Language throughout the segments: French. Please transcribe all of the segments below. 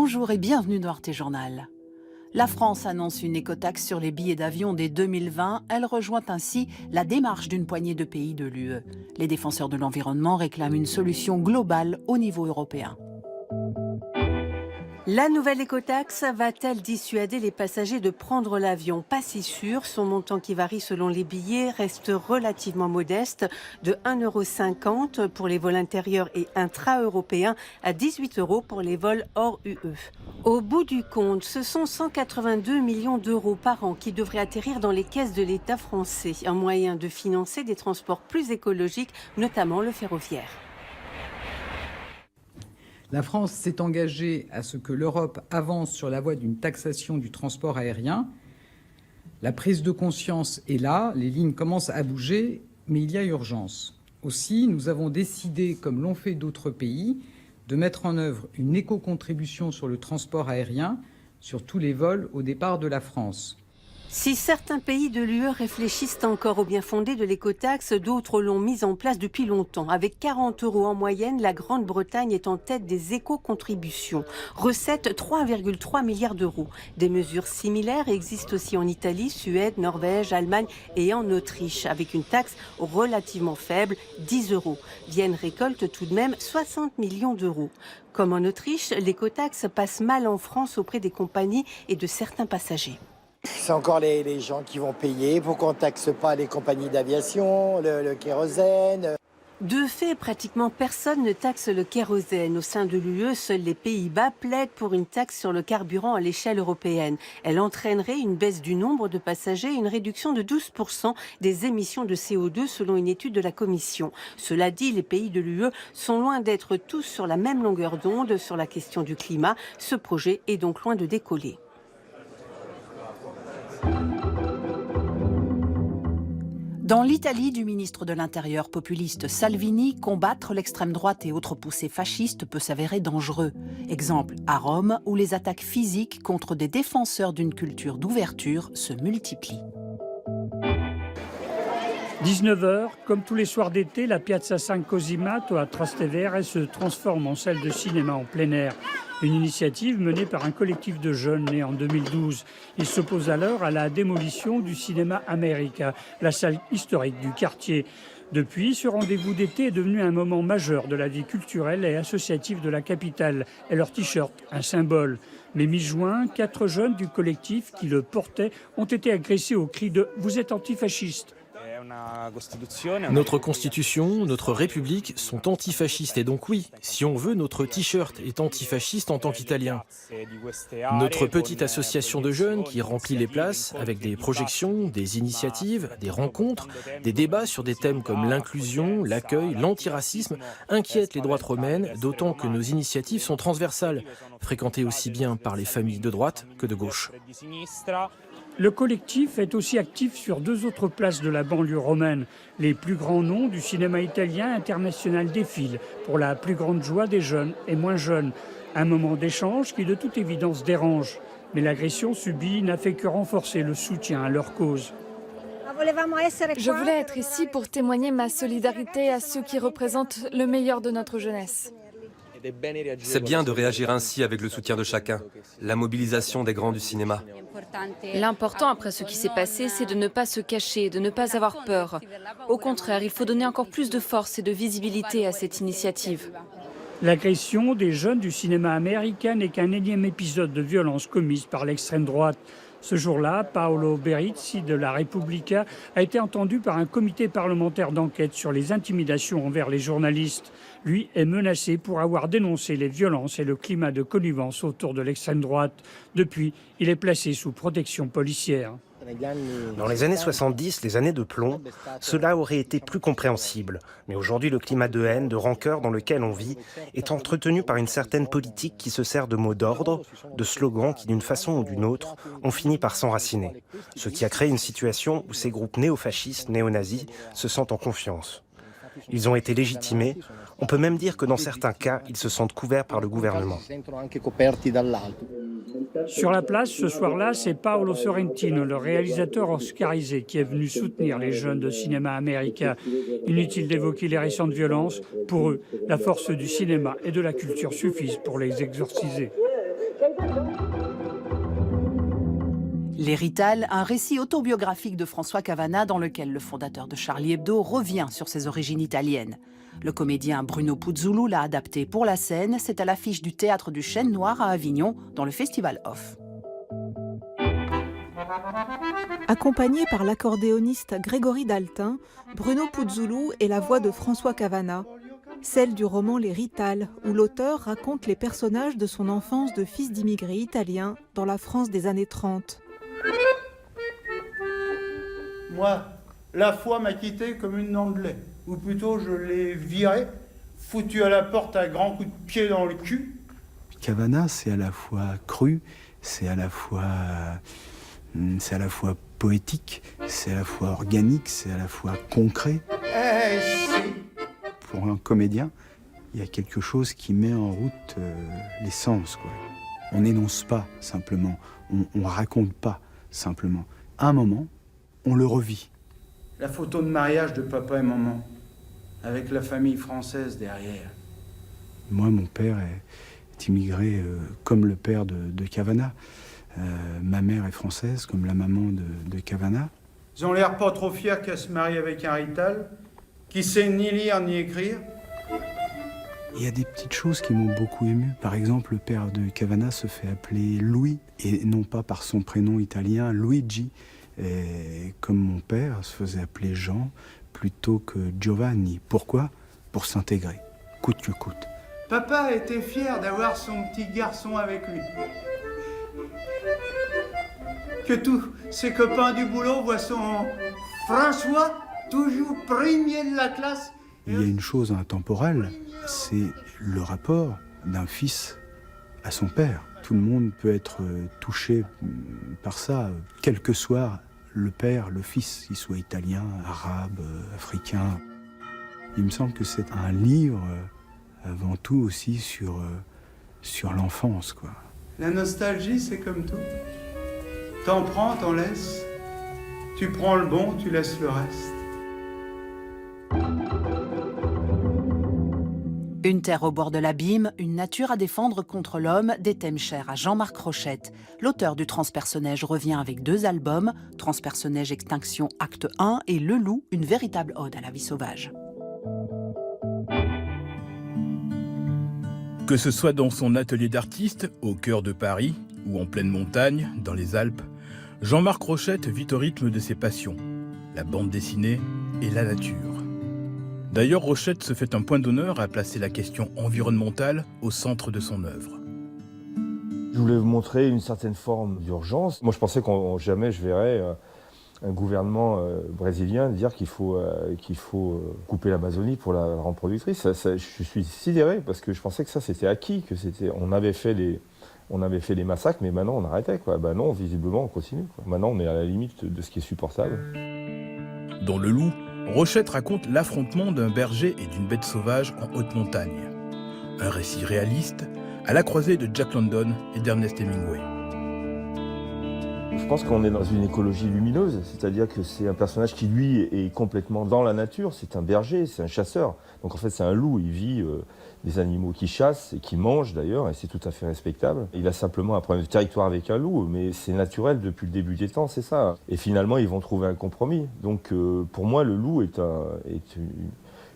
Bonjour et bienvenue dans Arte Journal. La France annonce une écotaxe sur les billets d'avion dès 2020. Elle rejoint ainsi la démarche d'une poignée de pays de l'UE. Les défenseurs de l'environnement réclament une solution globale au niveau européen. La nouvelle écotaxe va-t-elle dissuader les passagers de prendre l'avion? Pas si sûr. Son montant qui varie selon les billets reste relativement modeste, de 1,50 € pour les vols intérieurs et intra-européens à 18 € pour les vols hors UE. Au bout du compte, ce sont 182 millions d'euros par an qui devraient atterrir dans les caisses de l'État français. Un moyen de financer des transports plus écologiques, notamment le ferroviaire. La France s'est engagée à ce que l'Europe avance sur la voie d'une taxation du transport aérien. La prise de conscience est là, les lignes commencent à bouger, mais il y a urgence. Aussi, nous avons décidé, comme l'ont fait d'autres pays, de mettre en œuvre une éco-contribution sur le transport aérien sur tous les vols au départ de la France. Si certains pays de l'UE réfléchissent encore au bien fondé de l'écotaxe, d'autres l'ont mise en place depuis longtemps. Avec 40 € en moyenne, la Grande-Bretagne est en tête des éco-contributions. Recette 3,3 milliards d'euros. Des mesures similaires existent aussi en Italie, Suède, Norvège, Allemagne et en Autriche, avec une taxe relativement faible, 10 €. Vienne récolte tout de même 60 millions d'euros. Comme en Autriche, l'écotaxe passe mal en France auprès des compagnies et de certains passagers. C'est encore les gens qui vont payer. Pourquoi on ne taxe pas les compagnies d'aviation, le kérosène? De fait, pratiquement personne ne taxe le kérosène. Au sein de l'UE, seuls les Pays-Bas plaident pour une taxe sur le carburant à l'échelle européenne. Elle entraînerait une baisse du nombre de passagers et une réduction de 12% des émissions de CO2 selon une étude de la Commission. Cela dit, les pays de l'UE sont loin d'être tous sur la même longueur d'onde sur la question du climat. Ce projet est donc loin de décoller. Dans l'Italie du ministre de l'Intérieur populiste Salvini, combattre l'extrême droite et autres poussées fascistes peut s'avérer dangereux. Exemple à Rome, où les attaques physiques contre des défenseurs d'une culture d'ouverture se multiplient. 19h, comme tous les soirs d'été, la Piazza San Cosimato à Trastevere se transforme en salle de cinéma en plein air. Une initiative menée par un collectif de jeunes né en 2012. Ils s'opposent alors à la démolition du Cinéma America, la salle historique du quartier. Depuis, ce rendez-vous d'été est devenu un moment majeur de la vie culturelle et associative de la capitale. Et leur t-shirt, un symbole. Mais mi-juin, 4 jeunes du collectif qui le portaient ont été agressés au cri de « Vous êtes antifasciste ». Notre constitution, notre république sont antifascistes et donc oui, si on veut, notre t-shirt est antifasciste en tant qu'Italien. Notre petite association de jeunes qui remplit les places avec des projections, des initiatives, des rencontres, des débats sur des thèmes comme l'inclusion, l'accueil, l'antiracisme inquiète les droites romaines, d'autant que nos initiatives sont transversales, fréquentées aussi bien par les familles de droite que de gauche. Le collectif est aussi actif sur 2 autres places de la banlieue romaine. Les plus grands noms du cinéma italien international défilent pour la plus grande joie des jeunes et moins jeunes. Un moment d'échange qui de toute évidence dérange. Mais l'agression subie n'a fait que renforcer le soutien à leur cause. Je voulais être ici pour témoigner ma solidarité à ceux qui représentent le meilleur de notre jeunesse. C'est bien de réagir ainsi avec le soutien de chacun, la mobilisation des grands du cinéma. L'important après ce qui s'est passé, c'est de ne pas se cacher, de ne pas avoir peur. Au contraire, il faut donner encore plus de force et de visibilité à cette initiative. L'agression des jeunes du cinéma américain n'est qu'un énième épisode de violence commise par l'extrême droite. Ce jour-là, Paolo Berizzi de la Repubblica a été entendu par un comité parlementaire d'enquête sur les intimidations envers les journalistes. Lui est menacé pour avoir dénoncé les violences et le climat de connivence autour de l'extrême droite. Depuis, il est placé sous protection policière. Dans les années 70, les années de plomb, cela aurait été plus compréhensible. Mais aujourd'hui, le climat de haine, de rancœur dans lequel on vit est entretenu par une certaine politique qui se sert de mots d'ordre, de slogans qui, d'une façon ou d'une autre, ont fini par s'enraciner. Ce qui a créé une situation où ces groupes néofascistes, néo-nazis, se sentent en confiance. Ils ont été légitimés. On peut même dire que dans certains cas, ils se sentent couverts par le gouvernement. Sur la place, ce soir-là, c'est Paolo Sorrentino, le réalisateur oscarisé, qui est venu soutenir les jeunes de cinéma américain. Inutile d'évoquer les récentes violences. Pour eux, la force du cinéma et de la culture suffisent pour les exorciser. L'Hérital, un récit autobiographique de François Cavana dans lequel le fondateur de Charlie Hebdo revient sur ses origines italiennes. Le comédien Bruno Puzzulu l'a adapté pour la scène. C'est à l'affiche du Théâtre du Chêne Noir à Avignon, dans le Festival Off. Accompagné par l'accordéoniste Grégory Daltin, Bruno Puzzulu est la voix de François Cavana, celle du roman L'Hérital, où l'auteur raconte les personnages de son enfance de fils d'immigrés italiens dans la France des années 30. Moi, la foi m'a quitté comme une dent de lait. Ou plutôt, je l'ai viré, foutu à la porte à grands coups de pied dans le cul. Cavana, c'est à la fois cru, c'est à la fois poétique, c'est à la fois organique, c'est à la fois concret. Pour un comédien, il y a quelque chose qui met en route les sens, quoi. On n'énonce pas simplement, on raconte pas simplement. À un moment, on le revit. La photo de mariage de papa et maman, avec la famille française derrière. Moi, mon père est immigré comme le père de Cavana. Ma mère est française comme la maman de Cavana. Ils ont l'air pas trop fiers qu'elle se marie avec un rital, qui sait ni lire ni écrire. Il y a des petites choses qui m'ont beaucoup ému. Par exemple, le père de Cavana se fait appeler Louis, et non pas par son prénom italien, Luigi. Et comme mon père se faisait appeler Jean plutôt que Giovanni. Pourquoi ? Pour s'intégrer, coûte que coûte. Papa était fier d'avoir son petit garçon avec lui. Que tous ses copains du boulot voient son François toujours premier de la classe. Il y a une chose intemporelle, c'est le rapport d'un fils à son père. Tout le monde peut être touché par ça, quel que soit le père, le fils, qu'il soit italien, arabe, africain. Il me semble que c'est un livre avant tout aussi sur l'enfance, quoi. La nostalgie, c'est comme tout. T'en prends, t'en laisses. Tu prends le bon, tu laisses le reste. Une terre au bord de l'abîme, une nature à défendre contre l'homme, des thèmes chers à Jean-Marc Rochette. L'auteur du Transpersonnage revient avec 2 albums, Transpersonnage Extinction Acte 1 et Le Loup, une véritable ode à la vie sauvage. Que ce soit dans son atelier d'artiste, au cœur de Paris, ou en pleine montagne, dans les Alpes, Jean-Marc Rochette vit au rythme de ses passions, la bande dessinée et la nature. D'ailleurs, Rochette se fait un point d'honneur à placer la question environnementale au centre de son œuvre. Je voulais vous montrer une certaine forme d'urgence. Moi, je pensais qu'on jamais je verrais un gouvernement brésilien dire qu'il faut couper l'Amazonie pour la rendre productrice. Je suis sidéré parce que je pensais que ça c'était acquis, que on avait fait les massacres, mais maintenant on arrêtait, quoi. Ben non, visiblement on continue, quoi. Maintenant on est à la limite de ce qui est supportable. Dans Le Loup, Rochette raconte l'affrontement d'un berger et d'une bête sauvage en haute montagne. Un récit réaliste à la croisée de Jack London et d'Ernest Hemingway. Je pense qu'on est dans une écologie lumineuse, c'est-à-dire que c'est un personnage qui, lui, est complètement dans la nature. C'est un berger, c'est un chasseur. Donc en fait, c'est un loup. Il vit des animaux qui chassent et qui mangent d'ailleurs, et c'est tout à fait respectable. Il a simplement un problème de territoire avec un loup, mais c'est naturel depuis le début des temps, c'est ça. Et finalement, ils vont trouver un compromis. Donc pour moi, Le Loup est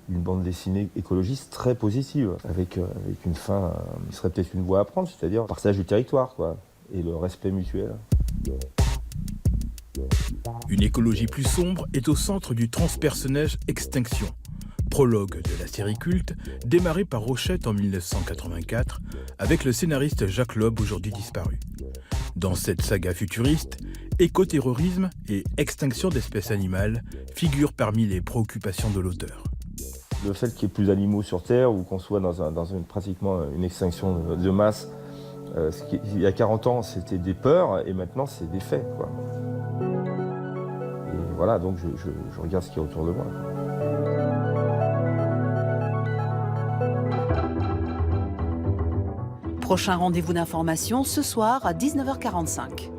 une bande dessinée écologiste très positive, avec une fin qui serait peut-être une voie à prendre, c'est-à-dire le partage du territoire, quoi, et le respect mutuel. Une écologie plus sombre est au centre du Transpersonnage Extinction, prologue de la série culte démarrée par Rochette en 1984 avec le scénariste Jacques Loeb, aujourd'hui disparu. Dans cette saga futuriste, écoterrorisme et extinction d'espèces animales figurent parmi les préoccupations de l'auteur. Le fait qu'il y ait plus d'animaux sur Terre ou qu'on soit dans pratiquement une extinction de masse, il y a 40 ans, c'était des peurs et maintenant, c'est des faits, quoi. Et voilà, donc je regarde ce qu'il y a autour de moi. Prochain rendez-vous d'information ce soir à 19h45.